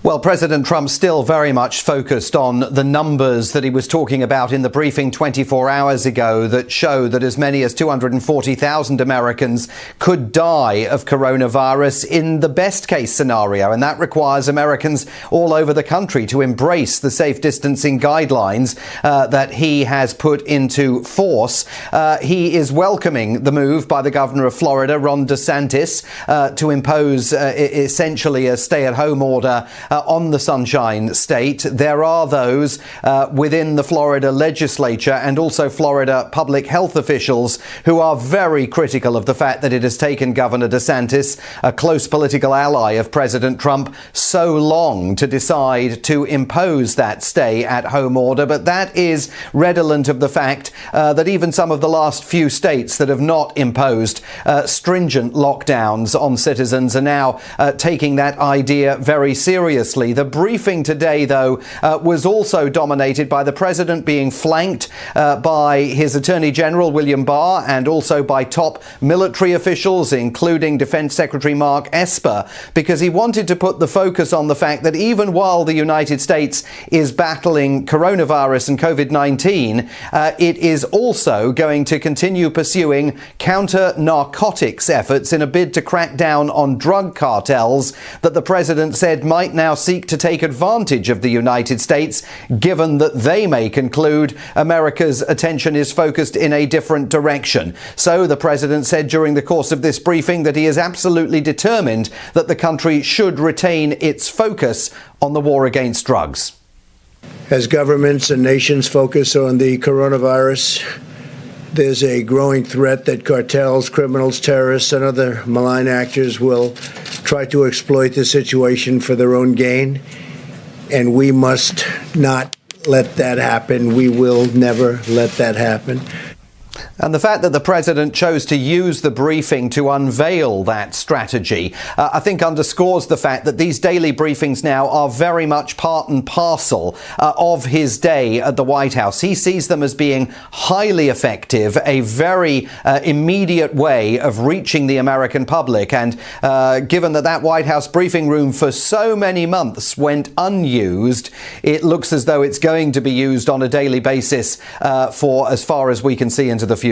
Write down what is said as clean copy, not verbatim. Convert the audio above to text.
Well, President Trump still very much focused on the numbers that he was talking about in the briefing 24 hours ago that show that as many as 240,000 Americans could die of coronavirus in the best case scenario. And that requires Americans all over the country to embrace the safe distancing guidelines that he has put into force. He is welcoming the move by the governor of Florida, Ron DeSantis, to impose essentially a stay-at-home order on the Sunshine State. There are those within the Florida legislature and also Florida public health officials who are very critical of the fact that it has taken Governor DeSantis, a close political ally of President Trump, so long to decide to impose that stay-at-home order. But that is redolent of the fact that even some of the last few states that have not imposed stringent lockdowns on citizens are now taking that idea very seriously. The briefing today, though, was also dominated by the president being flanked by his Attorney General, William Barr, and also by top military officials, including Defense Secretary Mark Esper, because he wanted to put the focus on the fact that even while the United States is battling coronavirus and COVID-19, it is also going to continue pursuing counter-narcotics efforts in a bid to crack down on drug cartels that the president said might now seek to take advantage of the United States, given that they may conclude America's attention is focused in a different direction. So the president said during the course of this briefing that he is absolutely determined that the country should retain its focus on the war against drugs. As governments and nations focus on the coronavirus, there's a growing threat that cartels, criminals, terrorists, and other malign actors will try to exploit the situation for their own gain, and we must not let that happen. We will never let that happen. And the fact that the president chose to use the briefing to unveil that strategy, I think underscores the fact that these daily briefings now are very much part and parcel of his day at the White House. He sees them as being highly effective, a very immediate way of reaching the American public. And given that that White House briefing room for so many months went unused, it looks as though it's going to be used on a daily basis for as far as we can see into the future.